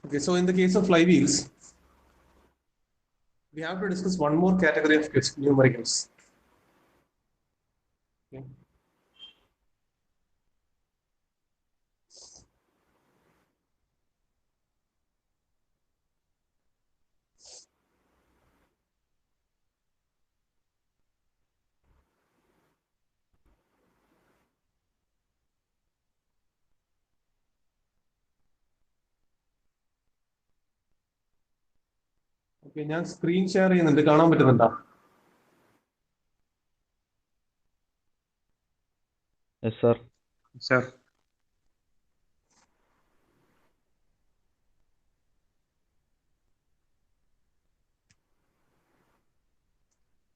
Okay, so in the case of flywheels, we have to discuss one more category of numericals. Okay. Okay, ഞാൻ screen share ചെയ്യുന്നുണ്ട് കാണാൻ പറ്റുന്നുണ്ടോ? Yes, sir. Sir.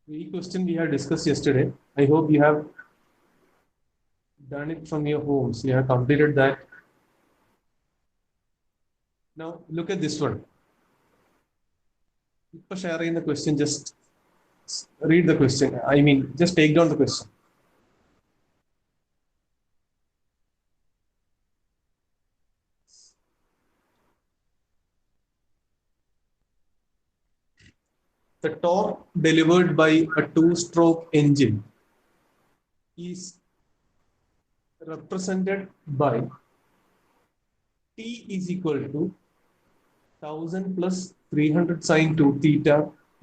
The question we had discussed yesterday. I hope you have done it from your homes. You have completed that. Now look at this one. ഇപ്പോൾ share ചെയ്യുന്ന question, just read the question. I mean, just take down the question. The torque delivered by a two-stroke engine is represented by T is equal to 1000 plus 300 sine 2 theta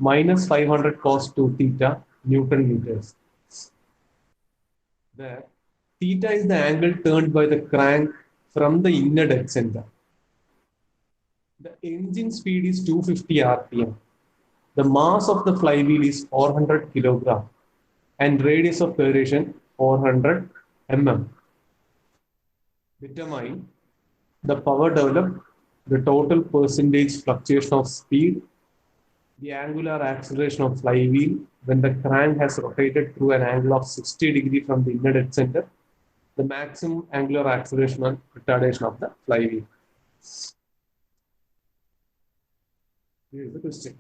minus 500 cos 2 theta Newton meters. Where theta is the angle turned by the crank from the inner dead center. The engine speed is 250 rpm. The mass of the flywheel is 400 kilogram and radius of gyration 400 mm. Determine the power developed, the total percentage fluctuation of speed, the angular acceleration of flywheel when the crank has rotated through an angle of 60 degree from the inner dead center, the maximum angular acceleration and retardation of the flywheel. Here is the question.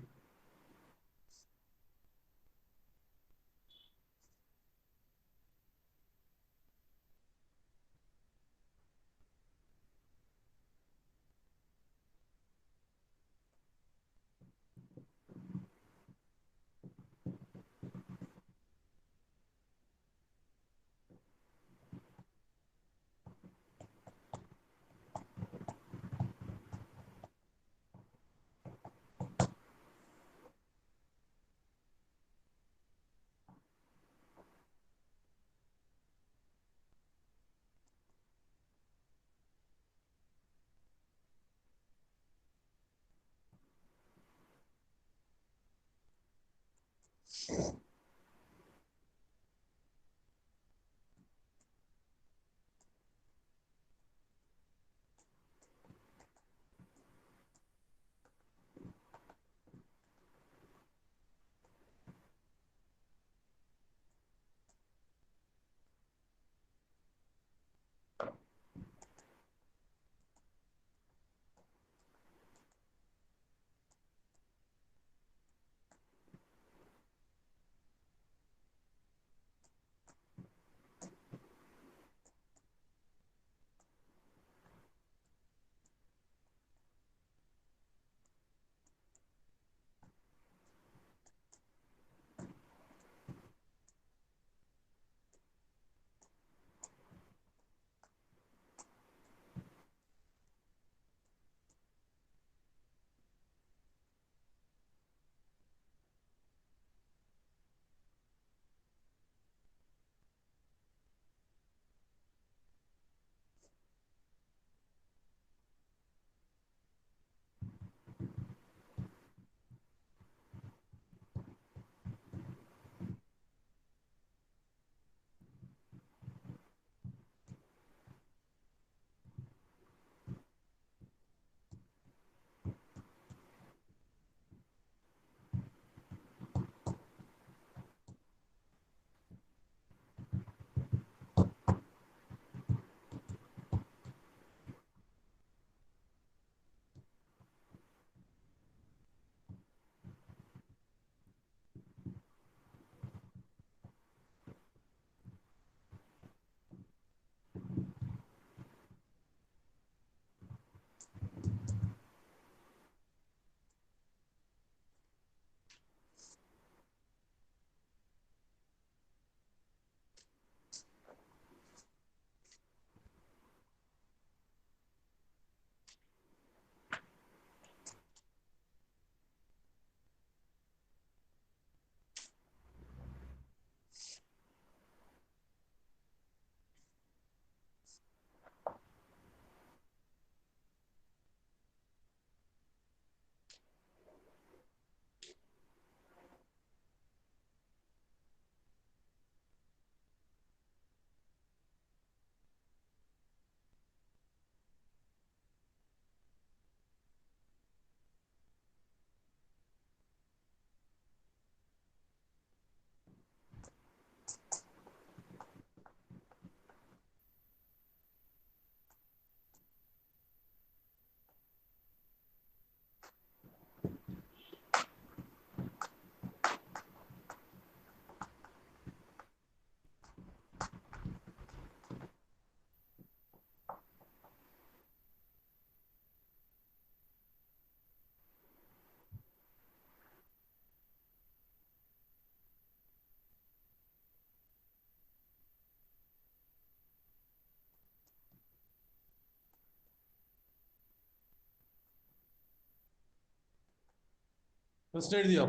Question എഴുതിയോ?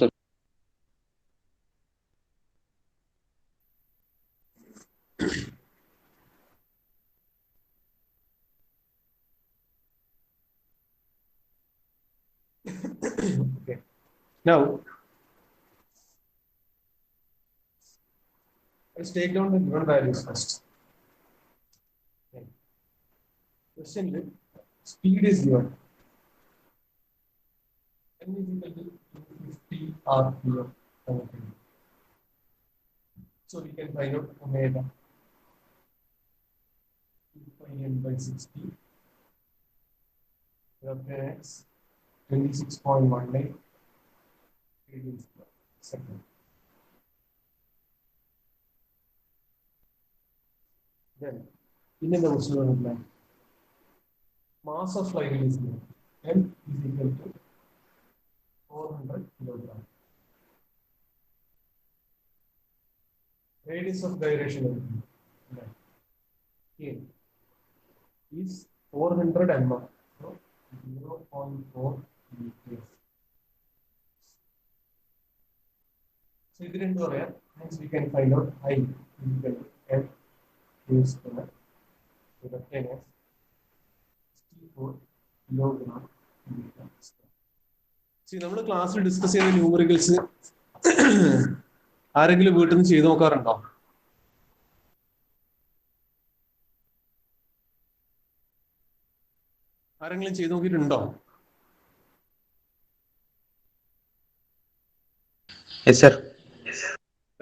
Sir. Okay. Now, let's take down the given values first. Okay. Question: speed is given. N is equal to 50 RPM. Okay. So we can find out omega. 2πn by 60. X 26.19 radians per second. Then, in the question, mass of flywheel is given. M is equal to 400 kilogram. Radius of gyration K is 400 mm. So 0.4 meters. So this is where hence we can find out I is equal to M Q square to the NS 64 kilogram meter square. See, നമ്മൾ ക്ലാസ്സിൽ discuss ചെയ്യുന്ന numericals ആരെങ്കിലും വീട്ടിൽ നിന്ന് ചെയ്ത് നോക്കാറുണ്ടോ? ആരെങ്കിലും ചെയ്ത് നോക്കിയിട്ടുണ്ടോ?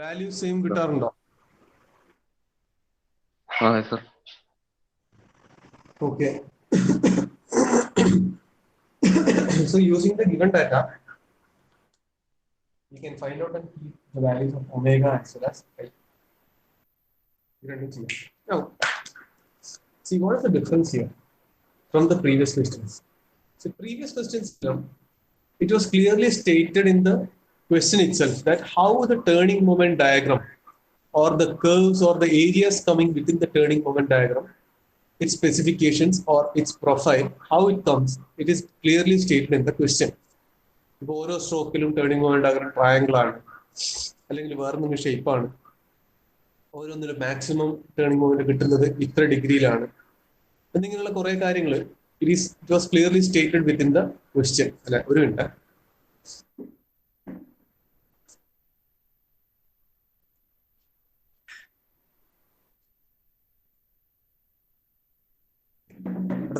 വാല്യൂ സെയിം കിട്ടാറുണ്ടോ? Okay. So using the given data, we can find out and keep the values of omega as well as I. Now, see what is the difference here from the previous questions. So previous questions, it was clearly stated in the question itself that how the turning moment diagram or the curves or the areas coming within the turning moment diagram, its specifications or its profile, how it comes, it is clearly stated in the question. ഇപ്പോൾ ഓരോ സ്ട്രോക്കിലും turning moment diagram triangle ആണ്, അല്ലെങ്കിൽ വേറെ എന്തെങ്കിലും shape ആണ്. ഓരോന്നിലും maximum turning moment കിട്ടുന്നത് ഇത്ര ഡിഗ്രിയിലാണ് എന്നിങ്ങനെയുള്ള കുറെ കാര്യങ്ങൾ it was clearly stated within the question. അല്ലെ, ഒരു മിനിറ്റ്.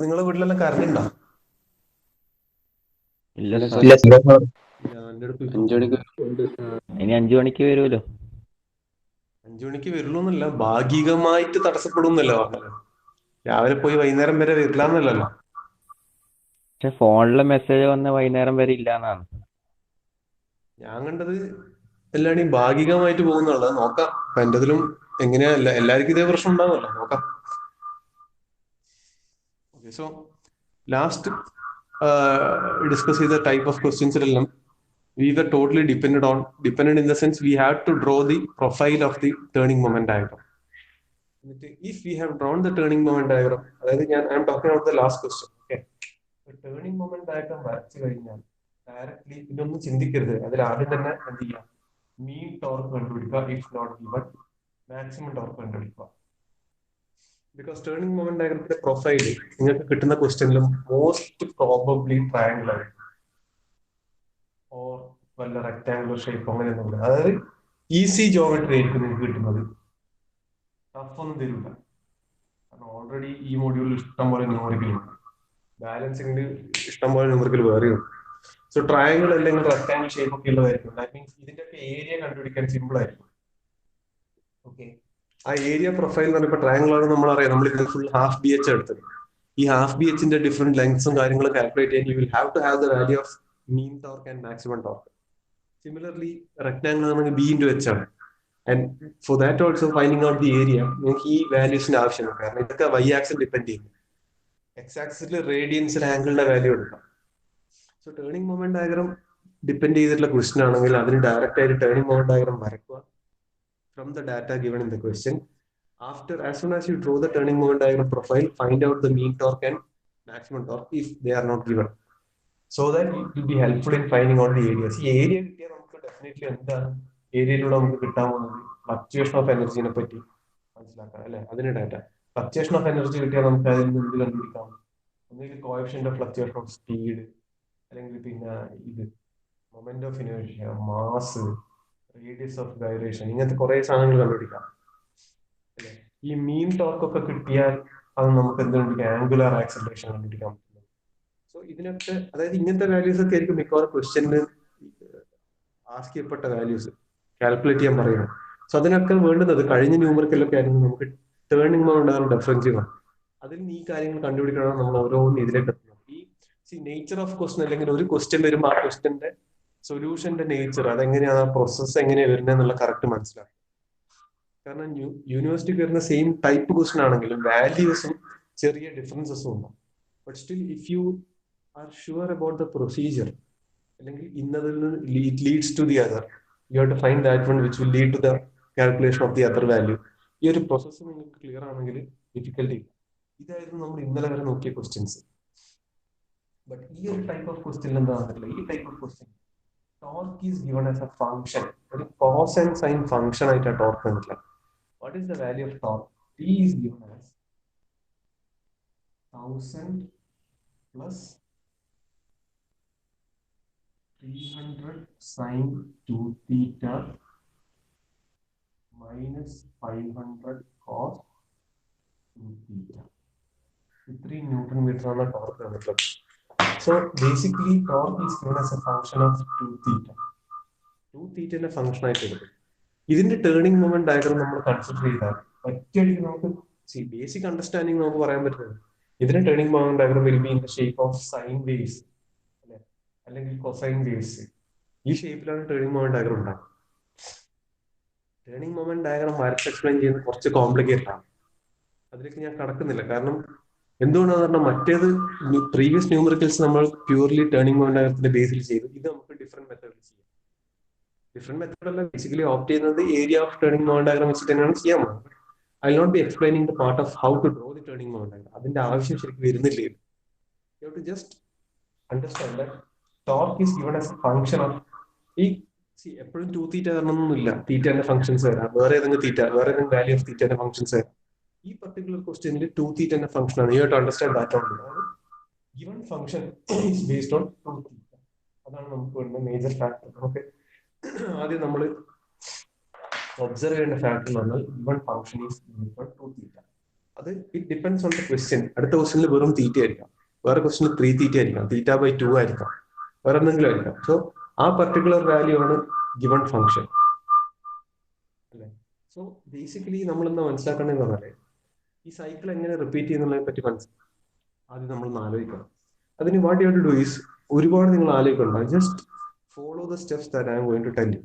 നിങ്ങളുടെ വീട്ടിലെല്ലാം കറണ്ട് ഉണ്ടോ? ഇനി 5 മണിക്ക് വരുമല്ലോ. 5 മണിക്ക് വരുള്ളൂ എന്നല്ല, ഭാഗികമായിട്ട് തടസ്സപ്പെടും എന്നല്ല പറഞ്ഞത്. രാവിലെ പോയി വൈകുന്നേരം വരെ വരില്ല എന്നല്ലല്ലോ. പക്ഷെ ഫോണിലെ മെസ്സേജ് വന്ന വൈകുന്നേരം വരെ ഇല്ലാന്നാണ് ഞാൻ കണ്ടത്. എല്ലാവരുടെയും ഭാഗികമായിട്ട് പോകുന്നുള്ളത് നോക്കാം. അപ്പൊ എന്റെതിലും എങ്ങനെയാ, എല്ലാവർക്കും ഇതേ പ്രശ്നം ഉണ്ടാവുമല്ലോ, നോക്കാം. ഓക്കെ, സോ ലാസ്റ്റ് ഡിസ്കസ് ചെയ്ത ടൈപ്പ് ഓഫ് ക്വസ്റ്റ്യൻസിലെല്ലാം we were totally dependent in the sense we had to draw the profile of the turning moment diagram. If we have drawn the turning moment diagram, I am talking about the last question. Okay, the turning moment diagram വരച്ചു കഴിഞ്ഞാൽ directly ഇതൊന്നും ചിന്തിക്കരുത്. അതിൽ ആദ്യം തന്നെ എന്ത് ചെയ്യാം, mean torque കണ്ടുപിടിക്കുക. If not given, maximum torque കണ്ടുപിടിക്കുക. ബിക്കോസ് ടേണിംഗ് മൊമെന്റ് ഡയഗ്രത്തിന്റെ പ്രൊഫൈൽ നിങ്ങൾക്ക് കിട്ടുന്ന ക്വസ്റ്റ്യനിലും മോസ്റ്റ് പ്രോബബ്ലി ട്രയാങ്കിൾ ആയിരിക്കും, ഓർ വല്ല റെക്ടാങ്കുലർ ഷേപ്പ് അങ്ങനെയൊന്നും. അതായത് ഈസി ജോമെട്രി ആയിരിക്കും നിങ്ങൾക്ക് കിട്ടുന്നത്, ടഫ് ഒന്നും തരില്ല. കാരണം ഓൾറെഡി ഈ മൊഡ്യൂളിൽ ഇഷ്ടംപോലെ ന്യൂമറിക്കൽ ഉണ്ട്, ബാലൻസിംഗിൽ ഇഷ്ടംപോലെ ന്യൂമറിക്കൽ വേറെയുണ്ട്. സോ ട്രയാങ്കിൾ അല്ലെങ്കിൽ റെക്ടാങ്കിൾ ഷേപ്പ് ഒക്കെ ഉള്ളതായിരിക്കും. ദാറ്റ് മീൻസ് ഇതിന്റെയൊക്കെ ഏരിയ കണ്ടുപിടിക്കാൻ സിമ്പിൾ ആയിരിക്കും. ഓക്കെ, ആ ഏരിയ പ്രൊഫൈൽ എന്ന് പറയുമ്പോൾ ട്രയാങ്കിൾ ആണ് നമ്മളറിയാം. നമ്മൾ ഇത് ഫുൾ ഹാഫ് ബി എച്ച് എടുത്തത്. ഈ ഹാഫ് ബി എച്ചിന്റെ ഡിഫറെന്റ് ലെങ്സും കാര്യങ്ങളും കാൽക്കുലേറ്റ് ചെയ്യാൻ you will have to have the value of mean torque and maximum torque. Similarly, rectangle ആണെങ്കിൽ b into h ആണ്. And for that also finding out the area, നിങ്ങൾക്ക് ഈ വാല്യൂസിന്റെ ആവശ്യമാണ്. കാരണം ഇതൊക്കെ y ആക്സിൽ ഡിപ്പെൻഡ് ചെയ്യും. x ആക്സിൽ റേഡിയൻസിൽ ആംഗിളിന്റെ വാല്യൂ എടുക്കാം. So turning moment diagram depend ചെയ്തിട്ടുള്ള ക്വസ്റ്റ്യൻ ആണെങ്കിൽ അതിന് ഡയറക്റ്റ് ആയിട്ട് ടേണിംഗ് മൊമെന്റ് ഡയഗ്രം വരക്കുക from the data given in the question. After, as soon as you draw the turning moment diagram profile, find out the mean torque and maximum torque if they are not given. so that it will be helpful in finding out the areas. ഈ area കിട്ടിയാൽ നമുക്ക് definitely എന്താണ് ഏരിയയിലൂടെ നമുക്ക് കിട്ടാൻ പോകുന്നത് fluctuation of എനർജിനെ പറ്റി മനസ്സിലാക്കാം അല്ലെ. അതിന് ഡാറ്റ ഫ്ലക്ച്വേഷൻ ഓഫ് എനർജി കിട്ടിയാൽ നമുക്ക് അതിൽ നിന്ന് എന്ത് കണ്ടുപിടിക്കാം? ഒന്നുകിൽ coefficient of fluctuation of speed, അല്ലെങ്കിൽ പിന്നെ ഇത് moment of inertia, mass, radius of gyration, ഇങ്ങനത്തെ കുറെ സാധനങ്ങൾ കണ്ടുപിടിക്കാം അല്ലെ. ഈ മീൻ ടോർക്ക് ഒക്കെ കിട്ടിയാൽ അത് നമുക്ക് എന്ത് കണ്ടുപിടിക്കാം? ആംഗുലാർ ആക്സലറേഷൻ കണ്ടുപിടിക്കാൻ പറ്റും. സോ ഇതിനൊക്കെ അതായത് ഇങ്ങനത്തെ വാല്യൂസ് ഒക്കെ ആയിരിക്കും മിക്കവാറും ക്വസ്റ്റ്യനിൽ ആസ്ക് ചെയ്യപ്പെട്ട വാല്യൂസ് കാൽക്കുലേറ്റ് ചെയ്യാൻ പറയുന്നത്. സോ അതിനൊക്കെ വേണ്ടുന്നത് കഴിഞ്ഞ ന്യൂമറിക്കലൊക്കെ ആയിരുന്നു നമുക്ക് ടേണിംഗ് മൊമെന്റ് ഡിഫറൻസ് അതിൽ നിന്ന് ഈ കാര്യങ്ങൾ കണ്ടുപിടിക്കണം. നമ്മൾ ഓരോന്നും ഇതിലേക്ക് എത്തണം. ഈ നേച്ചർ ഓഫ് ക്വസ്റ്റൻ, അല്ലെങ്കിൽ ഒരു ക്വസ്റ്റ്യൻ വരുമ്പോൾ ആ ക്വസ്റ്റ്യന്റെ സൊല്യൂഷന്റെ നേച്ചർ അതെങ്ങനെയാണ്, ആ പ്രോസസ്സ് എങ്ങനെയാണ് വരുന്നത് എന്നുള്ള കറക്റ്റ് മനസ്സിലാക്കും. കാരണം യൂണിവേഴ്സിറ്റിക്ക് വരുന്ന സെയിം ടൈപ്പ് ക്വസ്റ്റൻ ആണെങ്കിലും വാല്യൂസും ചെറിയ ഡിഫറൻസസും ഉണ്ടാവും. But still if you are sure about the procedure, അല്ലെങ്കിൽ ഇന്നതിൽ നിന്ന് it leads to the other, you have to find that one which will lead to the calculation of the other value. ഈ ഒരു process നിങ്ങൾക്ക് clear ആണെങ്കിൽ difficulty ഇല്ല. ഇതായിരുന്നു നമ്മൾ ഇന്നലെ വരെ നോക്കിയ ക്വസ്റ്റ്യൻസ്. ബട്ട് ഈ ഒരു ടൈപ്പ് ഓഫ് ക്വസ്റ്റ്യൻ എന്താണെന്നില്ല, ഈ type of question torque is given as a function, ഒരു കോസ് ആൻഡ് സൈൻ ഫംഗ്ഷൻ ആയിട്ടാണ് ടോർക്ക് വന്നിട്ടില്ല. What is the value of torque? T is given as 1000 plus 300 sin 2 theta minus 500 cos 2 theta. 3 Newton meter ആണ് torque വന്നിട്ടുള്ളത്. So basically torque is given as a function of 2 theta. 2 theta ന്റെ function ആയിട്ട് എടുക്കും. ഇതിന്റെ turning moment diagram നമ്മൾ consider ചെയ്താൽ ഒറ്റയടിക്ക് നമുക്ക് ബേസിക് അണ്ടർസ്റ്റാൻഡിങ് നമുക്ക് പറയാൻ പറ്റുന്നത് ഇതിന്റെ turning moment diagram will be in the shape of sine waves അല്ലെ, അല്ലെങ്കിൽ കൊസൈൻ വേവ്സ്. ഈ ഷേപ്പിലാണ് ടേണിംഗ് മൊമെന്റ് ഡയഗ്രം ഉണ്ടാകുന്നത്. ടേണിംഗ് മൊമെന്റ് ഡയഗ്രം വരച്ച് എക്സ്പ്ലെയിൻ ചെയ്യുന്നത് കുറച്ച് കോംപ്ലിക്കേറ്റഡ് ആണ്. അതിലേക്ക് ഞാൻ കടക്കുന്നില്ല. കാരണം എന്തുകൊണ്ടാന്ന് പറഞ്ഞാൽ മറ്റേത് പ്രീവിയസ് ന്യൂമറിക്കൽസ് നമ്മൾ പ്യൂർലി ടേണിംഗ് മൊമെന്റ് ഡയഗ്രത്തിന്റെ ബേസിൽ ചെയ്തു. ഇത് നമുക്ക് ഡിഫറെന്റ് മെത്തേഡിൽ ചെയ്യാം. ഡിഫറെന്റ് മെത്തേഡ് അല്ല, ബേസിക്കലി ഓപ്റ്റ് ചെയ്യുന്നത് area of turning moment diagram വെച്ചിട്ട് തന്നെയാണ് ചെയ്യാൻ പോകുന്നത്. I will not be explaining the part of how to draw the turning moment diagram. അതിന്റെ ആവശ്യം ശരിക്കും വരുന്നില്ല. You have to just understand that torque is given as a function of ഈ എപ്പോഴും 2 തീറ്റ തരണമെന്നൊന്നുമില്ല. തീറ്റന്റെ ഫംഗ്ഷൻസ് വരാം, വേറെ ഏതെങ്കിലും തീറ്റ, വേറെ ഏതെങ്കിലും വാല്യൂ ഓഫ് തീറ്റന്റെ ഫംഗ്ഷൻസ് വരാം. ഈ പർട്ടിക്കുലർ ക്വസ്റ്റ്യനിൽ 2 തീറ്റന്റെ ഫംഗ്ഷൻ ആണ്. You have to understand that only. Given function is based on 2 theta. അതാണ് നമുക്ക് വരുന്ന മേജർ ഫാക്ടർ. നമുക്ക് ആദ്യം നമ്മൾ ഒബ്സർവ് ചെയ്യേണ്ട ഫാക്ടർ എന്ന് പറഞ്ഞാൽ given function is based on 2 തീറ്റ. അത് it depends on the question. അടുത്ത ക്വസ്റ്റ്യനിൽ വെറും തീറ്റ ആയിരിക്കാം, വേറെ ക്വസ്റ്റ്യനിൽ 3 തീറ്റ ആയിരിക്കാം, θ/2 ആയിരിക്കാം, വേറെ എന്തെങ്കിലും ആയിരിക്കാം. സോ ആ പർട്ടിക്കുലർ വാല്യൂ ആണ് ഗിവൺ ഫംഗ്ഷൻ അല്ലെ. സോ ബേസിക്കലി നമ്മൾ എന്താ മനസ്സിലാക്കേണ്ടതെന്ന് പറഞ്ഞാൽ ഈ സൈക്കിൾ എങ്ങനെ റിപ്പീറ്റ് ചെയ്യുന്നതിനെ പറ്റി ആദ്യം നമ്മൾ ആലോചിക്കണം. അതിന് what you have to do is, ഒരുപാട് നിങ്ങൾ ആലോചിക്കണ്ട, just follow the steps that I am going to tell you.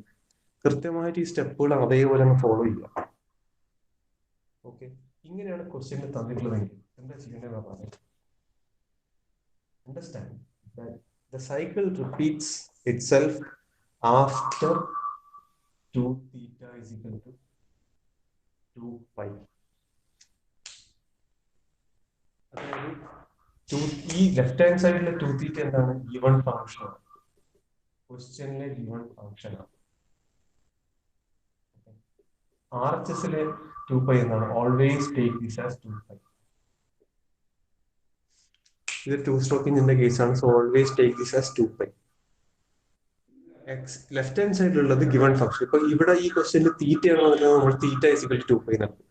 കൃത്യമായിട്ട് ഈ സ്റ്റെപ്പുകൾ അതേപോലെ അങ്ങ് ഫോളോ ചെയ്യുക. ഓക്കെ, ഇങ്ങനെയാണ് ക്വസ്റ്റ്യൻ തന്നിട്ടുള്ളതെങ്കിൽ എന്താ ചെയ്യേണ്ടതെന്ന് പറഞ്ഞാൽ understand that the cycle repeats itself after 2 theta is equal to 2 pi. അതായത് ഈ ലെഫ്റ്റ് ഹാൻഡ് സൈഡിലെ 2 തീറ്റ എന്താണ്? ഗിവൺ ഫംഗ്ഷൻ ആണ്, ക്വസ്റ്റ്യനിലെ ഗിവൺ ഫംഗ്ഷൻ ആണ്. RHSലെ 2 pi എന്താണ്? Always take this as 2 pi. ഇത് 2 സ്ട്രോക്ക് ഇഞ്ചിന്റെ കേസാണ്. So always take this as 2 pi. Left hand സൈഡിലുള്ളത് ഗിവൺ ഫംഗ്ഷൻ. ഇപ്പൊ ഇവിടെ ഈ ക്വസ്റ്റ്യനിൽ തീറ്റ ആണെന്നുണ്ടെങ്കിൽ നമ്മൾ theta is equal to 2 pi നടക്കും.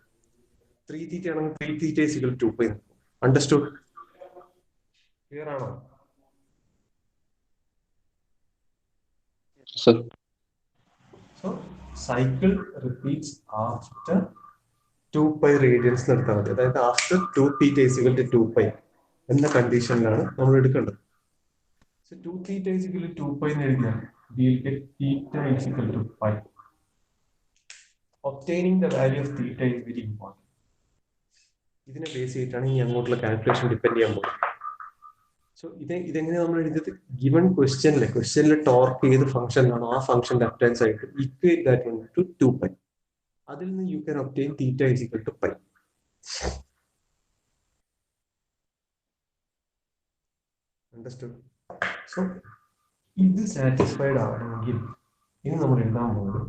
3 തീറ്റ ആണെങ്കിൽ 3 theta is equal to 2 pi നടക്കും. അണ്ടർസ്റ്റുഡ്? ക്ലിയർ ആണോ? So cycle repeats after 2 pi radians നടത്താൻ മതി. അതായത് after 2 theta is equal to 2 pi എന്ന കണ്ടീഷനിലാണ് നമ്മൾ എടുക്കേണ്ടത്. So 2 theta is equal to 2 pi എന്ന് എഴുതിയാൽ we will get theta is equal to pi. Obtaining the value of theta is very important. ഇതിനെ base ചെയ്തിട്ടാണ് ഈ അങ്ങോട്ടുള്ള കാൽക്കുലേഷൻ ഡിപ്പെൻഡ് ചെയ്യാൻ പോകുന്നത്. സോ ഇതെങ്ങനെ നമ്മൾ എഴുതിയത്? ഗിവൺ ക്വസ്റ്റ്യനിലെ ടോർക്ക് ഏത് ഫംഗ്ഷനിലാണോ ആ function left hand side equate that one two 2 pi. അതിൽ നിന്ന് you can obtain theta is equal to pi. Understood? So ഇത് സാറ്റിസ്ഫൈഡ് ആണെങ്കിൽ ഇനി നമ്മൾ എഴുതാൻ പോകുന്നത്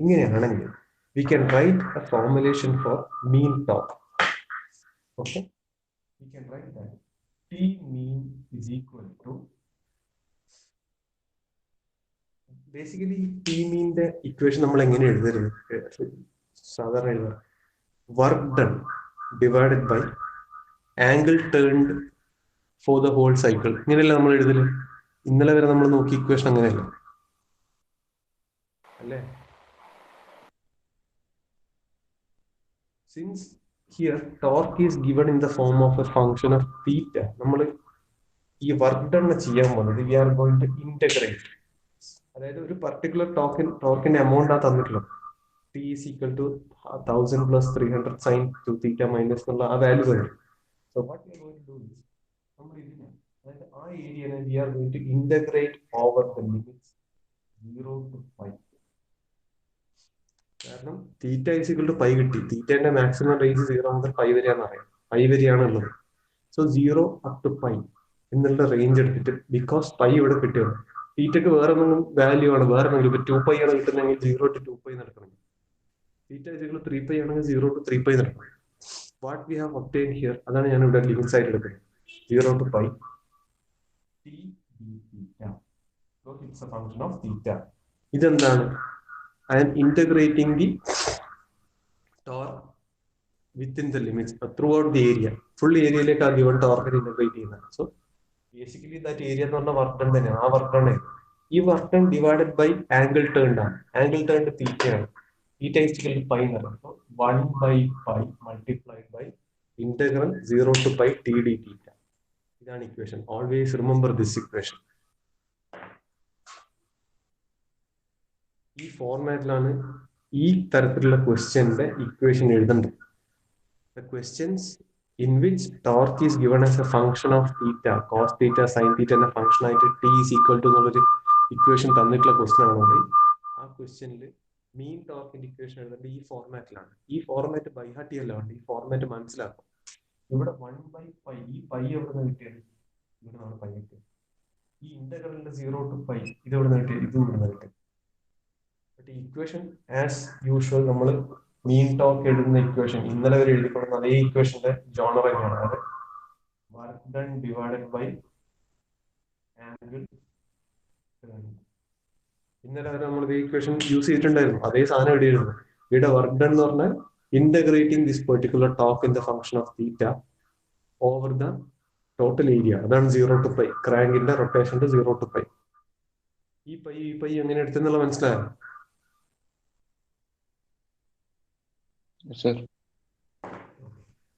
ഇങ്ങനെയാണെങ്കിൽ we can write a formulation for mean torque. Okay, we can write that T mean is equal to basically T mean the equation നമ്മൾ എങ്ങനെ എഴുതരുത് സാധാരണ എഴുതാം work done divided by angle turned for the whole cycle. ഇങ്ങനെയല്ല നമ്മൾ എഴുതല്. ഇന്നലെ വരെ നമ്മൾ നോക്കി ഇക്വേഷൻ അങ്ങനെയല്ല അല്ലേ? Since here torque is given in the form of a function of theta, നമ്മൾ ഈ വർക്ക് ഡൺ ചെയ്യാൻ പോകുന്നത് we are going to integrate, അതായത് ഒരു പർട്ടിക്കുലർ ടോർക്കിന്റെ എമൗണ്ട് ആ തന്നിട്ടുള്ളത് T is equal to 1000 plus 300 sine 2 theta minus എന്നുള്ള ആ വാല്യൂ വരും. So what we are going to do is നമ്മൾ ഇതിനെ അതായത് ആ ഏരിയനെ we are going to integrate over the limits 0 to 5. കാരണം theta is equal to pi കിട്ടി. തീറ്റന്റെ മാക്സിമം റേഞ്ച് 0 മുതൽ പൈ വരെയാണെന്ന് അറിയാം. പൈ വരെയാണ് ഉള്ളത്. സോ 0 അപ് ടു പൈ എന്നുള്ള റേഞ്ച് എടുത്തിട്ട് ബിക്കോസ് പൈ ഇവിടെ കിട്ടിയത് തീറ്റക്ക് വേറെ എന്തെങ്കിലും വാല്യൂ ആണ്, വേറെ എന്തെങ്കിലും ഇപ്പൊ 2 പൈ ആണ് കിട്ടുന്നതെങ്കിൽ 0 to 2 പൈ നടക്കണം. Theta is equal to 3 pi ആണെങ്കിൽ 0 to 3 പൈ നടക്കണം. What we have obtain here അതാണ് ഞാൻ ഇവിടെ ലിമിറ്റ്സ് ആയിട്ട് എടുക്കുന്നത്. 0 to pi T D theta. So it's a function of theta. ഇതെന്താണ്? I am integrating the torque within the limits throughout the area. Full area like a given torque integrate ചെയ്യുന്നത്. So basically that area എന്ന് പറഞ്ഞാൽ work done തന്നെയാണ്. ആ work done ഈ work done divided by angle turned ആണ്. Angle turned തീറ്റയാണ്. Theta is equal to pi എന്ന് പറയുന്നത് 1 by pi multiplied by integral 0 to pi T D theta. ഇതാണ് equation. Always remember this equation. ഈ ഫോർമാറ്റിലാണ് ഈ തരത്തിലുള്ള ക്വസ്റ്റ്യന്റെ ഇക്വേഷൻ എഴുതേണ്ടത്. The questions in which torque is given as a function of theta, cos theta, sin theta എന്ന function ആയിട്ട് t is equal to എന്നുള്ളൊരു ഇക്വേഷൻ തന്നിട്ടുള്ള ക്വസ്റ്റ്യൻ ആണെങ്കിൽ ആ ക്വസ്റ്റ്യനിൽ മീൻ ടോർക്കിന്റെ ഇക്വേഷൻ എഴുതേണ്ടത് ഈ ഫോർമാറ്റിലാണ്. ഈ ഫോർമാറ്റ് ബൈ ഹാർട്ട് ചെയ്യല്ല, ഈ ഫോർമാറ്റ് മനസ്സിലാക്കും. ഇവിടെ 1 by പൈ, ഈ പൈ എവിടെ നിന്ന് കിട്ടിയത്? ഇവിടെ നിന്നാണ് പൈ കിട്ടിയത്. ഈ ഇന്റഗ്രലിന്റെ 0 to പൈ ഇത് എവിടെ നിന്ന് കിട്ടിയത്? ഇത് ഇവിടെ നിന്ന് കിട്ടിയത്. ഇക്വേഷൻ ആസ് യൂഷ്വൽ നമ്മൾ മീൻ ടോർക്ക് എഴുതുന്ന ഇക്വേഷൻ ഇന്നലെ വരെ എഴുതിക്കൊള്ളുന്ന അതേ ഇക്വേഷന്റെ ജോണർ തന്നെയാണ്. അതായത് work done divided by angle. ഇന്നലെ വരെ നമ്മൾ ഈ ഇക്വേഷൻ യൂസ് ചെയ്തിട്ടുണ്ടായിരുന്നു. അതേ സാധനം എഴുതിയിരുന്നു. ഇവിടെ വർക്ക് ഡൺ എന്ന് പറഞ്ഞാൽ integrating this particular torque in the function of theta over the total area. അതാണ് 0 to പൈ. ക്രാങ്കിന്റെ റൊട്ടേഷന്റെ 0 to pi. ഈ പൈ എങ്ങനെ എടുത്തെന്നുള്ള മനസ്സിലായോ?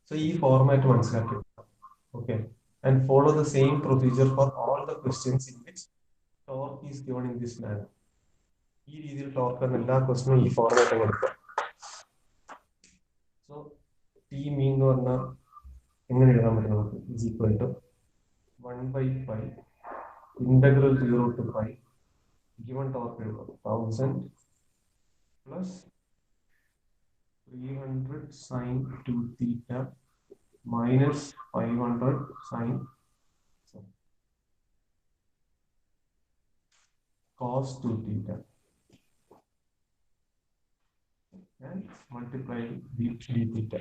So ഈ ഫോർമാറ്റ് മനസ്സിലാക്കി. Okay, and follow the same procedure for all the questions in which torque is given in this manner. ഈ രീതിയിൽ torque എന്ന എല്ലാ ക്വസ്റ്റ്യനും ഈ ഫോർമാറ്റ് അങ്ങ് എടുക്കുക. സോ ടി മീൻ എന്ന് പറഞ്ഞാൽ എങ്ങനെ എഴുതാൻ പറ്റും നമുക്ക്? is equal to 1 by pi integral 0 to pi given torque 1000 plus 300 sin 2 theta minus 500 sin cos 2 theta and multiply d theta.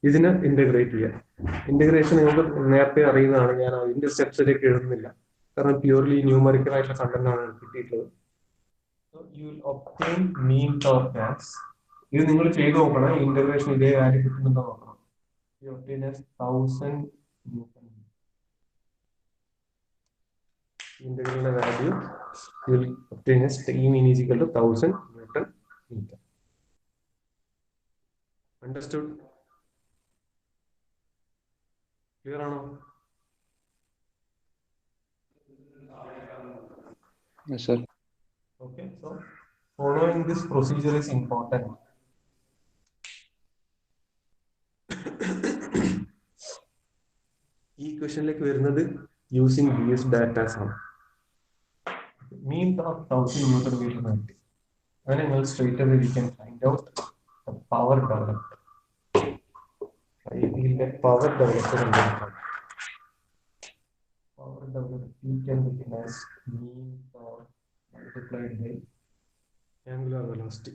ഇതിനെ ഇന്റഗ്രേറ്റ് ചെയ്യാം. ഇന്റഗ്രേഷൻ നിങ്ങൾക്ക് നേരത്തെ അറിയുന്നതാണ്. ഞാൻ അതിന്റെ സ്റ്റെപ്സിലേക്ക് എഴുതുന്നില്ല, കാരണം പ്യൂർലി ന്യൂമറിക്കൽ ആയിട്ടുള്ള കണ്ടന്റ് ആണ് കിട്ടിയിട്ടുള്ളത്. So you will obtain mean torque as, ഇത് നിങ്ങൾ ചെയ്ത് നോക്കണം. ഇന്റഗ്രേഷൻ ഇതേ വാല്യൂ കിട്ടുന്നുണ്ടോ നോക്കണം. You obtain as 1000 Newton. Integral value you will obtain as T mean is equal to 1000 Newton meter. Understood? Clear ആണോ? Yes sir. Okay, so following this procedure is important. ഈ ക്വസ്റ്റ്യനിലേക്ക് വരുന്നത് യൂസിങ് these ഡാറ്റാസ് ആണ്. മീൻ torque 1000 newton metre കിട്ടി. അങ്ങനെ നിങ്ങൾ straight away we can find out the power developed. ഇതിന്റെ power develop കണ്ടുപിടിക്കാം. Power developed P can be written as mean torque multiplied by angular velocity.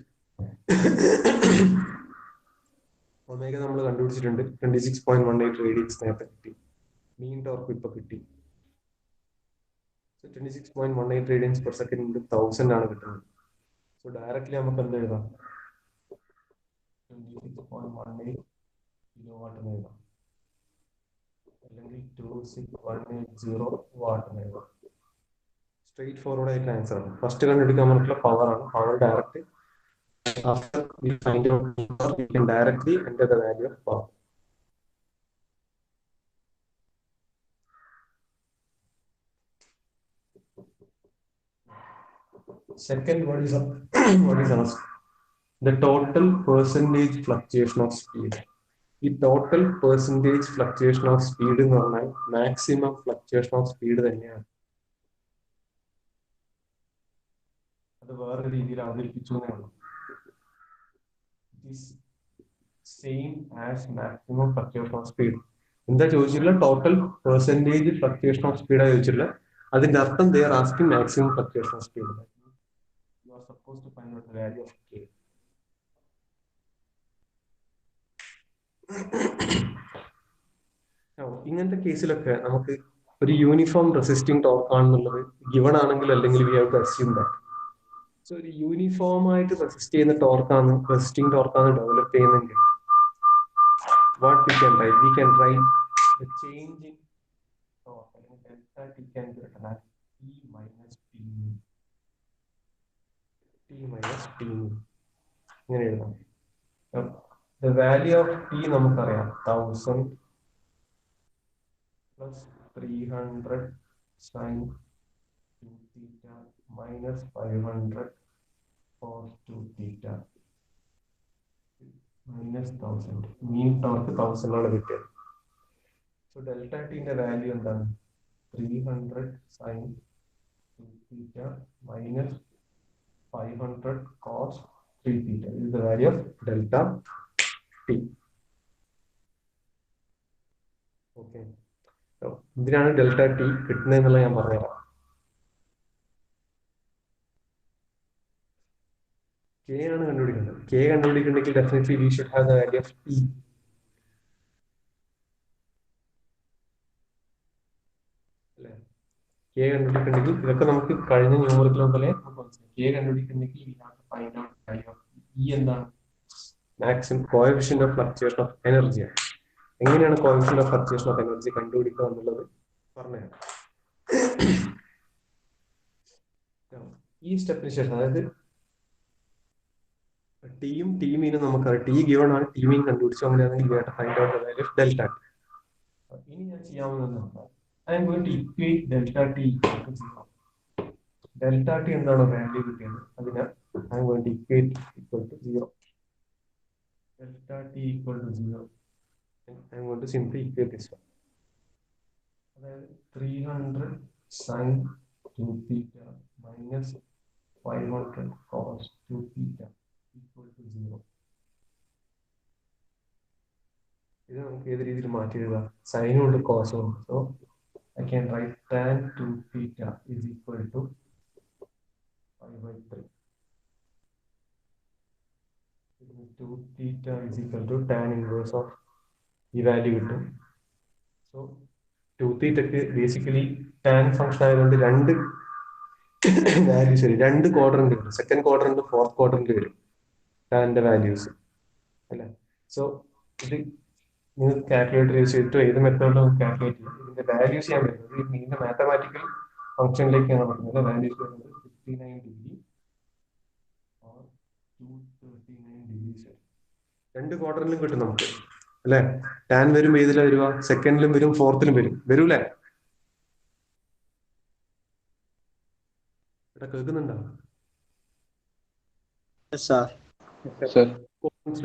Omega നമ്മൾ കണ്ടുപിടിച്ചിട്ടുണ്ട് 26.18 radians നേരത്തെ കിട്ടി. മീൻ torque ഇപ്പൊ കിട്ടി. 26.18 റേഡിയൻസ് പെർ സെക്കൻഡ് 1000 ആണ് കിട്ടുന്നത്. സോ ഡയറക്ട്ലി നമുക്ക് എന്ത് എഴുതാം? 26.18 കിലോ വാട്ട് എന്ന് എഴുതാം, അല്ലെങ്കിൽ 26180 വാട്ട് എന്ന് എഴുതാം. സ്ട്രെയിറ്റ് ഫോർവേഡ് ആയിട്ട് ആൻസർ ആണ്. ഫസ്റ്റ് കണ്ടുപിടിക്കാൻ പറ്റുള്ള പവർ ആണ്. Power direct after we find out power, we can directly enter the value of power. Second, what is asked? The total percentage fluctuation of speed. The total percentage fluctuation of speed എന്ന് പറഞ്ഞാൽ maximum fluctuation of speed തന്നെയാണ്. അത് വേറൊരു രീതിയിൽ അവതരിപ്പിച്ചു എന്നാണ്. Is same as maximum fluctuation of speed. എന്താ ചോദിച്ചില്ല? Total percentage fluctuation of speed ചോദിച്ചില്ല. അതിന്റെ അർത്ഥം they are asking maximum fluctuation of speed. You are supposed to find out the value of k. ഇങ്ങനത്തെ കേസിലൊക്കെ നമുക്ക് ഒരു യൂണിഫോം റെസിസ്റ്റിംഗ് ടോർക്ക് ആണെന്നുള്ളത് ഗിവൺ ആണെങ്കിൽ അല്ലെങ്കിൽ we have to assume that. So ഒരു യൂണിഫോം ആയിട്ട് റെസിസ്റ്റ് ചെയ്യുന്ന ടോർക്കാണ്, റെസിസ്റ്റിംഗ് ടോർക്കാണ് ഡെവലപ്പ് ചെയ്യുന്നെങ്കിൽ what we can write? We can write the change in torque, അല്ലെങ്കിൽ delta T can be written as T minus T mu. ഇങ്ങനെ എഴുതാം. The value of T നമുക്കറിയാം 1000 plus 300 sin 2 theta minus 500 cos 2 theta minus 1000. Mean torque 1000 ആണ് കിട്ടിയത്. So delta ടിന്റെ value എന്താണ്? 300 sin 2 theta minus 500 cos 3 theta is the value of delta t. Okay. So ഇതിനാണ് delta T കിട്ടുന്നതെന്നുള്ള ഞാൻ പറഞ്ഞുതരാം. K ആണ് കണ്ടുപിടിക്കുന്നത്. K കണ്ടുപിടിക്കണമെങ്കിൽ definitely we should have the value of T. അല്ലേ? K കണ്ടുപിടിക്കണമെങ്കിൽ ഇതൊക്കെ നമുക്ക് കഴിഞ്ഞ ന്യൂമറിക്കൽ പോലെ K കണ്ടുപിടിക്കണമെങ്കിൽ we have to find out value of E. എന്താണ്? Maximum coefficient of fluctuation of energy. എങ്ങനെയാണ് coefficient of fluctuation of energy കണ്ടുപിടിക്കുക എന്നുള്ളത് പറഞ്ഞുതരാം. ഈ സ്റ്റെപ്പിന് ശേഷം, അതായത് ടിയും ടി മീനും നമുക്കറിയാം. ടി ഗിവൺ ആണ്, ടി മീൻ കണ്ടുപിടിച്ചു. അങ്ങനെയാണെങ്കിൽ find out the value of delta T. ഇനി ഞാൻ ചെയ്യാവുന്നത് I am going to equate delta T equal to 0. Delta T എന്താണോ വാല്യൂ കിട്ടിയത് അതിനാൽ I am going to equate equal to 0. Delta T equal to 0. I am going to simply equate this one. അതായത് 300 sin 2 theta minus 500 cos 2 theta equal to 0. ഇത് നമുക്ക് ഏത് രീതിയിൽ മാറ്റി എഴുതാം? സൈനും ഉണ്ട് കോസും ഉണ്ട്. So I can write tan 2 theta is equal to 5/3. 2 theta is equal to tan inverse of ഈ വാല്യൂ കിട്ടും. സോ 2 തീറ്റക്ക് ബേസിക്കലി ടാൻ ഫംഗ്ഷൻ ആയതുകൊണ്ട് രണ്ട് വാല്യൂസ് വരും, രണ്ട് ക്വാഡ്രന്റ് വരും. സെക്കൻഡ് ക്വാഡ്രന്റ്, ഫോർത്ത് ക്വാഡ്രന്റ് വരും ടാന്റെ വാല്യൂസ് അല്ലെ. സോ ഇത് നിങ്ങൾക്ക് കാൽക്കുലേറ്റർ യൂസ് ചെയ്തിട്ട് ഏത് മെത്തേഡിൽ നമുക്ക് കാൽക്കുലേറ്റ് ചെയ്യാം. ഇതിന്റെ വാല്യൂസ് ഞാൻ വരുന്നത് ഇതിന്റെ മാത്തമാറ്റിക്കൽ ഫംഗ്ഷനിലേക്കാണ് പറയുന്നത്. വാല്യൂസ് വരുന്നത് 59 ഡിഗ്രി ഓർ 239 ഡിഗ്രീസ് വരും. രണ്ട് ക്വാഡ്രന്റിലും കിട്ടും നമുക്ക് അല്ലെ. ടാൻ വരും, ഏതിലാ വരുക? സെക്കൻഡിലും വരും, ഫോർത്തിലും വരൂലേ? ഇവിടെ കേൾക്കുന്നുണ്ടോ?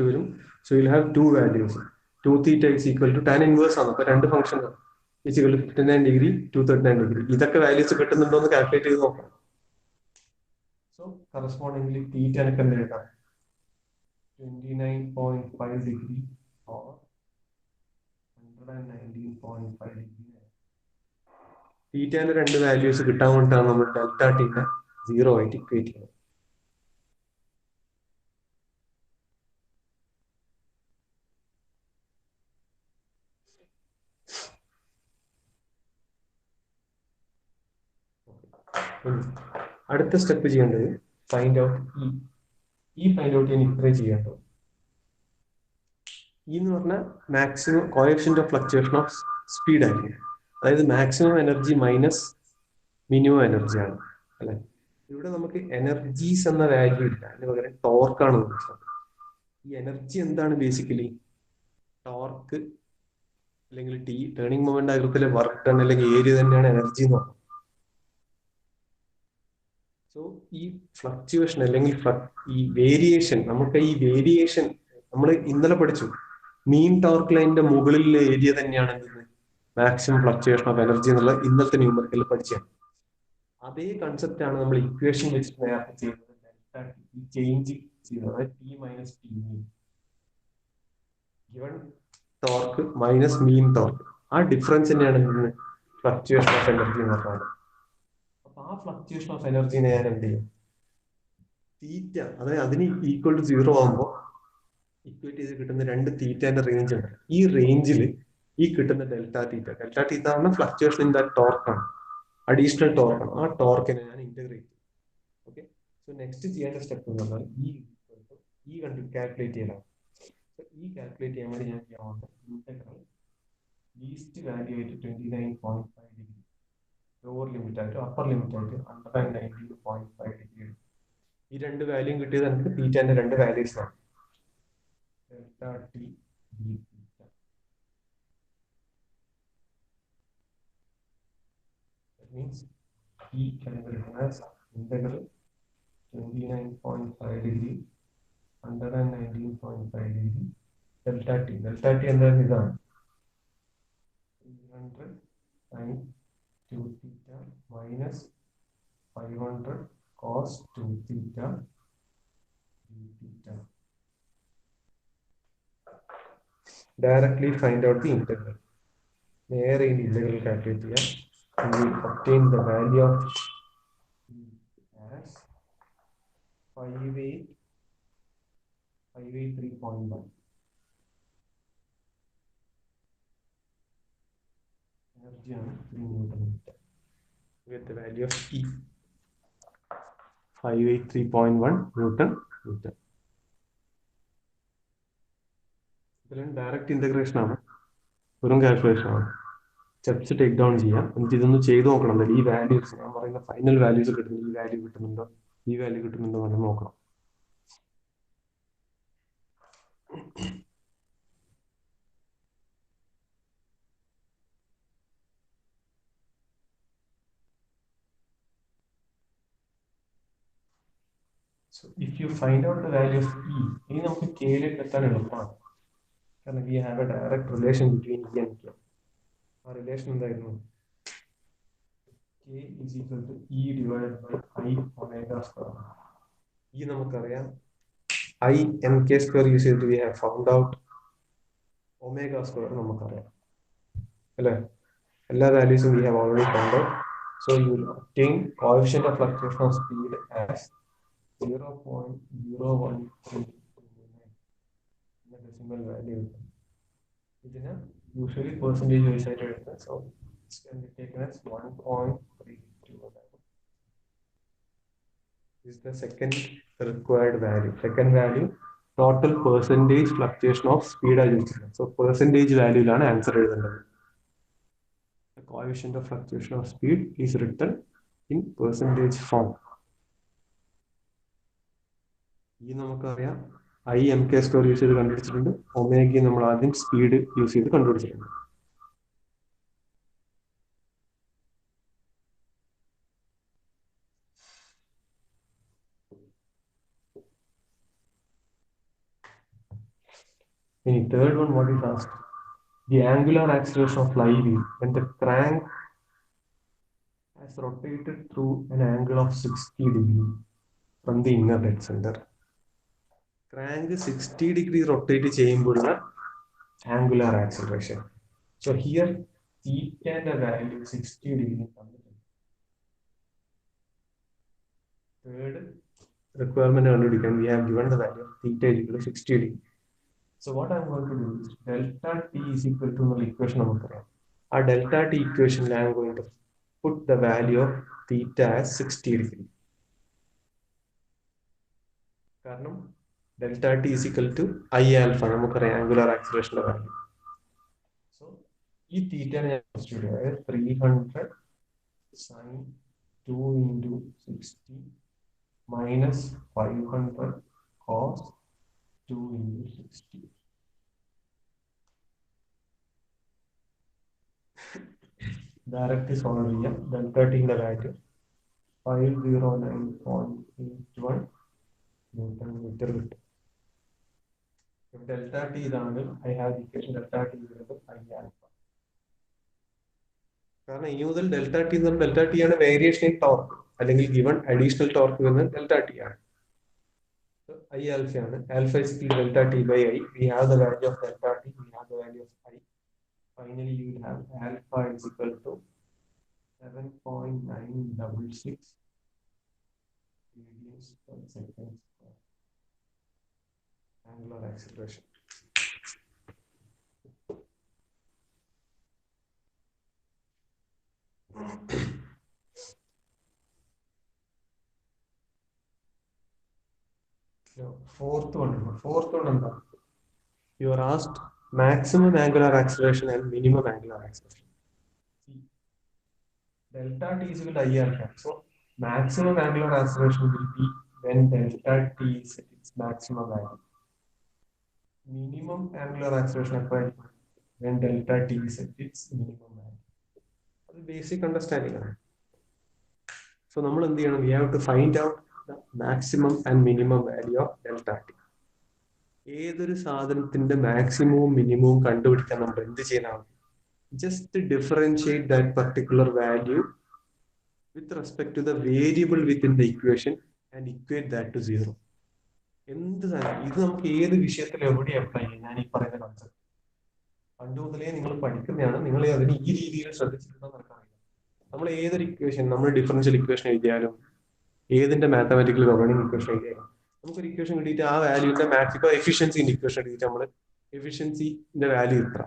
വരും. So you have to values. 2 theta is equal to tan inverse ആണ്. അപ്പൊ രണ്ട് function is equal to 59 degree 239 degree. ഇതൊക്കെ വാല്യൂസ് കിട്ടുന്നുണ്ടോ എന്ന് കാൽക്കുലേറ്റ് ചെയ്ത് നോക്കാം. സോ കറസ്പോണ്ടിംഗ്ലി തീറ്റ എനിക്ക് എന്ത് എഴുതാം? 29.5 ഡിഗ്രി ഓർ 119.5 ഡിഗ്രി. തീറ്റാന്റെ രണ്ട് വാല്യൂസ് കിട്ടാൻ വേണ്ടിയിട്ടാണ് നമ്മൾ ഡെൽറ്റ ടീനെ 0 ആയിട്ട് ഇക്വേറ്റ് ചെയ്യുന്നത്. അടുത്ത സ്റ്റെപ്പ് ചെയ്യേണ്ടത് ഫൈൻഡ് ഔട്ട് ഫൈൻഡ് ഔട്ട് ചെയ്യാൻ ഇത്രേ ചെയ്യേണ്ടത്. എന്ന് പറഞ്ഞാൽ maximum coefficient of fluctuation of speed ആയിരിക്കും. അതായത് maximum energy minus minimum energy ആണ് അല്ലെ. ഇവിടെ നമുക്ക് എനർജീസ് എന്ന വാല്യൂ ഇല്ല, അതിന് പകരം ടോർക്കാണ് നോക്കുന്നത്. ഈ എനർജി എന്താണ്? ബേസിക്കലി ടോർക്ക് അല്ലെങ്കിൽ ടേണിംഗ് മൊമെന്റ് അകത്തിലെ വർക്ക് ഡൺ അല്ലെങ്കിൽ ഏരിയ തന്നെയാണ് എനർജി എന്ന് പറയുന്നത്. സോ ഈ ഫ്ലക്ച്വേഷൻ അല്ലെങ്കിൽ ഈ വേരിയേഷൻ, നമുക്ക് ഈ വേരിയേഷൻ നമ്മൾ ഇന്നലെ പഠിച്ചു. മീൻ ടോർക്ക് ലൈനിന്റെ മുകളിലെ ഏരിയ തന്നെയാണ് മാക്സിമം ഫ്ലക്ച്വേഷൻ ഓഫ് എനർജി എന്നുള്ള ഇന്നത്തെ ന്യൂമറിക്കൽ പഠിച്ചത്. അതേ കൺസെപ്റ്റ് ആണ് നമ്മൾ ഇക്വേഷൻ വെച്ചിട്ട് നേരത്തെ ചെയ്യുന്നത്. ചേഞ്ച് ചെയ്യുന്നത് T minus T mean given torque minus mean torque. ആ ഡിഫറൻസ് തന്നെയാണ് ഫ്ലക്ച്വേഷൻ ഓഫ് എനർജി എന്ന് പറഞ്ഞത്. അപ്പൊ ആ ഫ്ലക്ച്വേഷൻ ഓഫ് എനർജിനെ ഞാൻ എന്ത് ചെയ്യും? തീറ്റ, അതായത് അതിന് ഈക്വൽ ടു 0 ആകുമ്പോൾ ഇക്വേറ്റ് ചെയ്ത് കിട്ടുന്ന രണ്ട് തീറ്റന്റെ റേഞ്ച് ഉണ്ട്. ഈ റേഞ്ചിൽ ഈ കിട്ടുന്ന ഡെൽറ്റ തീറ്റ ആണ് ഫ്ലക്ച്വേഷൻ ഇൻ ദാറ്റ് ടോർക്കാണ്, അഡീഷണൽ ടോർക്കാണ്. ആ ടോർക്കിനെ ഞാൻ ഇന്റഗ്രേറ്റ് ചെയ്യും. ഓക്കെ, സോ നെക്സ്റ്റ് ചെയ്യേണ്ട സ്റ്റെപ്പ് എന്ന് പറഞ്ഞാൽ ഈ കാൽക്കുലേറ്റ് ചെയ്യലാണ്. ഈ കാൽക്കുലേറ്റ് ചെയ്യാൻ വേണ്ടി ഞാൻ ചെയ്യാവുന്ന ഇന്റഗ്രൽ ലീസ്റ്റ് വാല്യൂ ആയിട്ട് 29.5 ഡിഗ്രി, ലോവർ ലിമിറ്റ് ആയിട്ട് അപ്പർ ലിമിറ്റ് ആയിട്ട് 119.5 ഡിഗ്രി. ഈ രണ്ട് വാല്യൂ കിട്ടിയത് എനിക്ക് തീറ്റാന്റെ രണ്ട് വാല്യൂസ് ആണ്. Delta T d theta. That means E can be written as integral 29.5 degree, 119.5 degree, delta T. Delta T എന്താണ്? ഇതാണ് 300 sin 2 theta minus 500 cos 2 theta d theta. Directly find out the integral. നേരെ ഈ integral calculate ചെയ്യാം. We will obtain the value of as 583.1. Energy ആണ് 3 Newton meter. With the value of E 583.1 Newton meter. Direct integration ആണ്, വെറും calculation ആണ്. Steps take down ചെയ്യാം. എന്നിട്ട് ഇതൊന്ന് ചെയ്ത് നോക്കണം. ഈ വാല്യൂസ് ഞാൻ പറയുന്ന ഫൈനൽ വാല്യൂസ് കിട്ടുന്നു, ഈ വാല്യൂ കിട്ടുന്നുണ്ടോ എന്ന് നോക്കണം. So if you find out the value of E, ഇനി നമുക്ക് കെയിലേക്ക് എത്താൻ എളുപ്പമാണ്. കാരണം we have a direct relation between E and K. ആ റിലേഷൻ എന്തായിരുന്നു? K is equal to E divided by I omega square. E നമുക്കറിയാം. I mk square യൂസ് ചെയ്തിട്ട് we have found out omega square നമുക്കറിയാം അല്ലേ? എല്ലാ വാല്യൂസും we have already found out. So you will obtain coefficient of fluctuation of speed as 0.0139 decimal value. ഇതിന് usually percentage wise ആയിട്ട് എടുക്കുന്നത്. So this can be taken as 1.32. This is the second required value. Second value, total percentage fluctuation of speed ആണ് ചോദിച്ചത്. So percentage value ലാണ് answer എഴുതേണ്ടത്. The coefficient of fluctuation of speed is written in percentage form. ഈ നമുക്കറിയാം I mk square use ചെയ്ത് കണ്ടുപിടിച്ചിട്ടുണ്ട്. Omega നമ്മൾ ആദ്യം speed use ചെയ്ത് കണ്ടുപിടിച്ചിട്ടുണ്ട്. ഇനി third one, what is asked? The angular acceleration of flywheel when the crank has rotated through an angle of 60 degree from the inner dead center. Crank 60 degree rotate ചെയ്യുമ്പോഴുള്ള angular acceleration. So here theta value 60 degree. Third requirement we have given the value of theta is equal to 60 degree. So what I'm going to do is delta t is equal to the equation our delta t equation I'm going to put the value of theta as 60 degree. കാരണം delta t is equal to I alpha നമുക്കറിയാം angular acceleration value. So ഈ theta ഞാൻ substitute ചെയ്യാം 300 sin 2 into 60 minus 500 cos 2 into 60. Directly solve ചെയ്യാം delta t ന്റെ value 509.81 Newton meter കിട്ടും. If delta t ഇതാണ് I have equation delta t is equal to I alpha. കാരണം ഇനി മുതൽ delta t എന്ന് പറഞ്ഞാൽ delta t ആണ് വേരിയേഷൻ ഇൻ ടോർക്ക് അല്ലെങ്കിൽ given additional torque വരുന്നത് delta t ആണ്. So I alpha ആണ് alpha is equal to delta t by I. We have the value of delta t, we have the value of I. Finally you will have alpha is equal to 7.966 radians per second square. Angular acceleration. Fourth one എന്താ? You are asked maximum angular acceleration and minimum angular acceleration. Delta t is equal to I alpha. So maximum angular acceleration will be when delta t is at its maximum value. Minimum angular acceleration when delta t is at its minimum value. That's the basic understanding. So we have to find out the maximum and minimum value of delta t. ഏതൊരു സാധനത്തിന്റെ മാക്സിമവും മിനിമവും കണ്ടുപിടിക്കാൻ നമ്മൾ എന്ത് ചെയ്യണം? Just differentiate that particular value with respect to the variable within the equation and equate that to 0. എന്ത് ഇത് നമുക്ക് ഏത് വിഷയത്തിൽ എവിടെ അപ്ലൈ ചെയ്യാം? ഞാൻ ഈ പറയുന്ന കൺസെപ്റ്റ് പണ്ട് മുതലേ നിങ്ങൾ പഠിക്കുന്നതാണ്. നിങ്ങൾ അതിന് ഈ രീതിയിൽ ശ്രദ്ധിച്ചിട്ടുണ്ടോ നടക്കാറില്ല. നമ്മൾ ഏതൊരു ഇക്വേഷൻ നമ്മൾ ഡിഫറൻഷ്യൽ ഇക്വേഷൻ എഴുതിയാലും ഏതിന്റെ മാത്തമാറ്റിക്കൽ ഗവേണിംഗ് ഇക്വേഷൻ എഴുതിയാലും നമുക്കൊരു ഇക്വേഷൻ കിട്ടിയിട്ട് ആ വാല്യൂന്റെ മാക്സിമം എഫിഷ്യൻസിന്റെ ഇക്വേഷൻ എടുത്തിട്ട് നമ്മൾ എഫിഷ്യൻസിന്റെ വാല്യൂ ഇത്ര.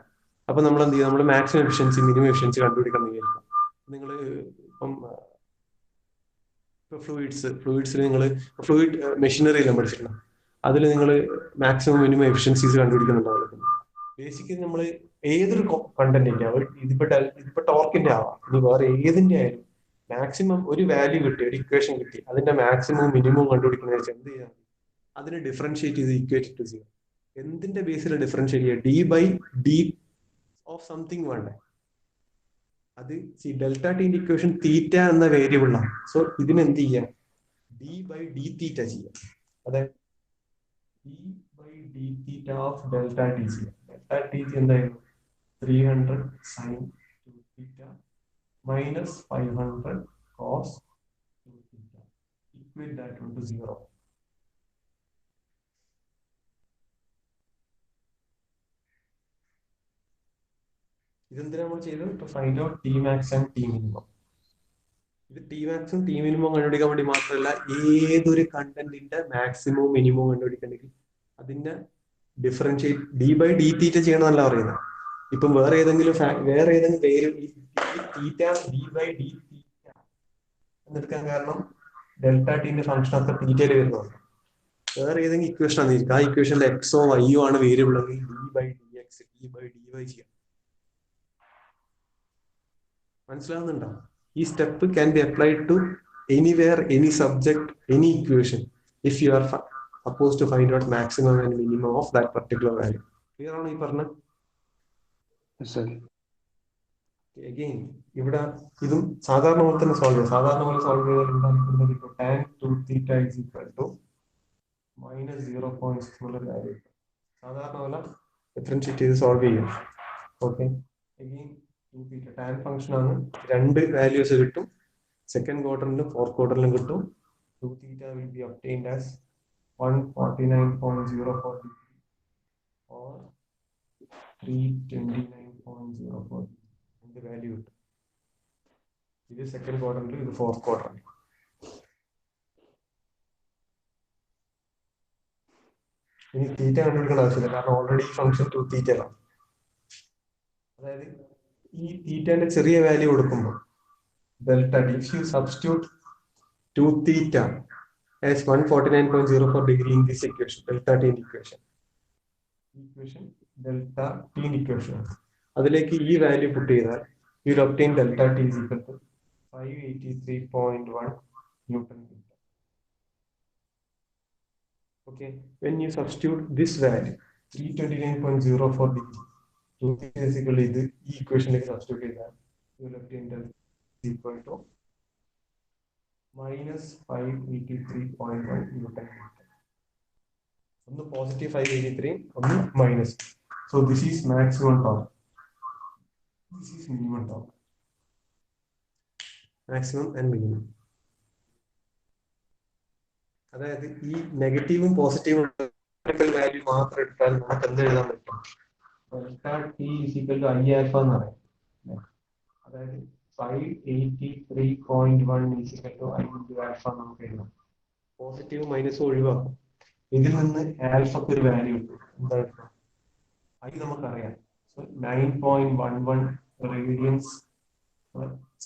അപ്പൊ നമ്മൾ എന്ത് ചെയ്യും? നമ്മൾ മാക്സിമം എഫിഷ്യൻസി മിനിമം എഫിഷ്യൻസി കണ്ടുപിടിക്കാൻ വിചാരിക്കും. നിങ്ങൾ ഇപ്പം ഫ്ലൂയിഡ്സിൽ നിങ്ങൾ ഫ്ലൂയിഡ് മെഷീനറിയിലും പഠിച്ചിട്ടുണ്ട്. അതിൽ നിങ്ങൾ മാക്സിമം മിനിമം എഫിഷ്യൻസീസ് കണ്ടുപിടിക്കുന്നുണ്ടാവില്ല. ബേസിക്കലി നമ്മൾ ഏതൊരു കണ്ടന്റിന്റെ ഇതിപ്പോ ടോർക്കിന്റെ ആവാം, ഇനി വേറെ ഏതിന്റെ ആയാലും മാക്സിമം ഒരു വാല്യൂ കിട്ടി, ഒരു ഇക്വേഷൻ കിട്ടി, അതിന്റെ മാക്സിമം മിനിമം കണ്ടുപിടിക്കുന്ന വെച്ചാൽ എന്ത് ചെയ്യാം? അതിനെ ഡിഫറൻഷിയേറ്റ് ചെയ്ത് ഇക്വേറ്റ് ടു 0. എന്തിന്റെ ബേസിൽ ഡിഫറൻഷിയേറ്റ് ചെയ്യുക? D by D of something വേണ്ടേ? അത് ഡെൽറ്റ ടിന്റെ ഇക്വേഷൻ തീറ്റ എന്ന വേരിയബിൾ ആണ്. സോ ഇതിന് എന്ത് ചെയ്യാം? ഡി ബൈ ഡി തീറ്റ ചെയ്യാം. അതായത് D by D theta of delta T ചെയ്യാം. ഡെൽറ്റ ടി എന്തായിരുന്നു? 300 sine 2 theta minus 500 cos 2 theta. Equate that to 0. ഇതെന്തിനാ നമ്മൾ ചെയ്തത്? To find out T max and T minimum. ഇത് T max ഉം T minimum കണ്ടുപിടിക്കാൻ വേണ്ടി മാത്രമല്ല, ഏതൊരു കണ്ടന്റിന്റെ മാക്സിമവും മിനിമവും കണ്ടുപിടിക്കണമെങ്കിൽ അതിന്റെ ഡിഫറൻഷിയേറ്റ് ഡി ബൈ ഡി തീറ്റ ചെയ്യണമെന്നല്ല പറയുന്നത്. ഇപ്പം വേറെ ഏതെങ്കിലും തീറ്റ ഡി ബൈ ഡി തീറ്റ എന്നെടുക്കാൻ കാരണം ഡെൽറ്റ ടിന്റെ ഫംഗ്ഷൻ അത്ര തീറ്റയിൽ വരുന്നുണ്ട്. വേറെ ഏതെങ്കിലും ഇക്വേഷൻ ആണെന്നിരിക്കും, ആ ഇക്വേഷനിൽ എക്സോ വൈയോ ആണ് വേരിയബിൾ എങ്കിൽ D by D X D by D Y ചെയ്യാം. മനസ്സിലാവുന്നുണ്ടോ? ഈ step can be applied to anywhere, any subject, any equation if you are suppose to find out maximum and minimum of that particular value. Clear ആണോ ഈ പറഞ്ഞത്? Again ഇവിടെ ഇതും സാധാരണ പോലെ തന്നെ സോൾവ് ചെയ്യാം. സാധാരണ പോലെ സോൾവ് ചെയ്താൽ എന്താണ് tan 2 theta is equal to minus 0.6 value. സാധാരണ പോലെ ഡിഫറൻഷിയേറ്റ് ചെയ്ത് സോൾവ് ചെയ്യാം. Okay, again 2 theta tan function ആണ്. രണ്ട് വാല്യൂസ് കിട്ടും, സെക്കൻഡ് ക്വാർട്ടറിലും ഫോർത്ത് ക്വാർട്ടറിലും കിട്ടും. 2 theta will be obtained as 149.04 degree or 329 0.04 അതിന്റെ വാല്യൂ കിട്ടും. ഇത് സെക്കൻഡ് ക്വാഡ്രന്റ്, ഇത് ഫോർത്ത് ക്വാഡ്രന്റ്. ഇനി തീറ്റ കണ്ടുപിടിക്കേണ്ട ആവശ്യമില്ല, കാരണം ഓൾറെഡി ഫംഗ്ഷൻ 2θ ആണ്. അതായത് ഈ തീറ്റന്റെ ചെറിയ വാല്യൂ കൊടുക്കുമ്പോൾ delta T, if you substitute 2θ as 149.04 degree in this equation, delta t in equation delta t in equation, അതിലേക്ക് ഈ വാല്യൂ പുട്ട് ചെയ്താൽ you will obtain delta t is equal to 583.1 Newton meter. Okay, when you substitute this value 329.04 degree, 2θ is equal to this equation like substitute ചെയ്താൽ you will obtain delta is equal to minus 583.1 Newton meter. On the positive 583, on the minus. So this is maximum torque. This is minimum torque. Maximum and minimum. അതായത് ഈ നെഗറ്റീവും പോസിറ്റീവും value മാത്രം എടുത്താൽ നമുക്ക് എന്ത് എഴുതാൻ പറ്റും? Delta T is equal to I alpha എന്ന് പറയും. അതായത് 583.1 is equal to I into alpha നമുക്ക് എഴുതാം. പോസിറ്റീവ് മൈനസ് ഒഴിവാക്കും. ഇതിൽ നിന്ന് ആൽഫക്ക് ഒരു വാല്യൂ കിട്ടും. എന്തായിരുന്നു? ഐ നമുക്കറിയാം. സോ 9.11 റേഡിയൻസ്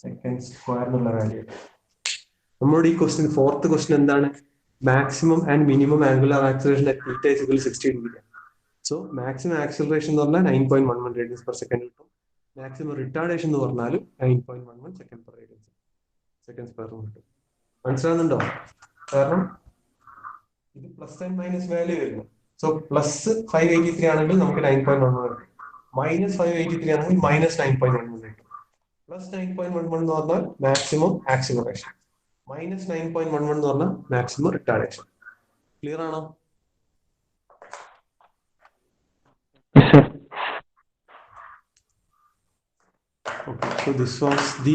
സെക്കൻഡ് സ്ക്വയർ എന്നുള്ള വാല്യൂ. നമ്മുടെ ഈ ക്വസ്റ്റ്യൻ, ഫോർത്ത് ക്വസ്റ്റ്യൻ എന്താണ്? Maximum and minimum angular acceleration at theta is equal 60 degree. So maximum acceleration എന്ന് പറഞ്ഞാൽ 9.11 റേഡിയൻസ് പെർ സെക്കൻഡ് കിട്ടും. മാക്സിമം റിട്ടാർഡേഷൻ എന്ന് പറഞ്ഞാൽ 9.11 second per radians second square കിട്ടും. മനസ്സിലാകുന്നുണ്ടോ? കാരണം ഇത് പ്ലസ് ആൻഡ് മൈനസ് വാല്യൂ വരുന്നു. സോ പ്ലസ് 583 ആണെങ്കിൽ നമുക്ക് 9.11 കിട്ടും. മൈനസ് 583 ആണെങ്കിൽ മൈനസ് 9.11 കിട്ടും. പ്ലസ് 9.11 എന്ന് പറഞ്ഞാൽ മാക്സിമം ആക്സിലറേഷൻ, മൈനസ് 9.11 എന്ന് പറഞ്ഞാൽ മാക്സിമം റിട്ടാർഡേഷൻ. ക്ലിയർ ആണോ? Okay, so this was the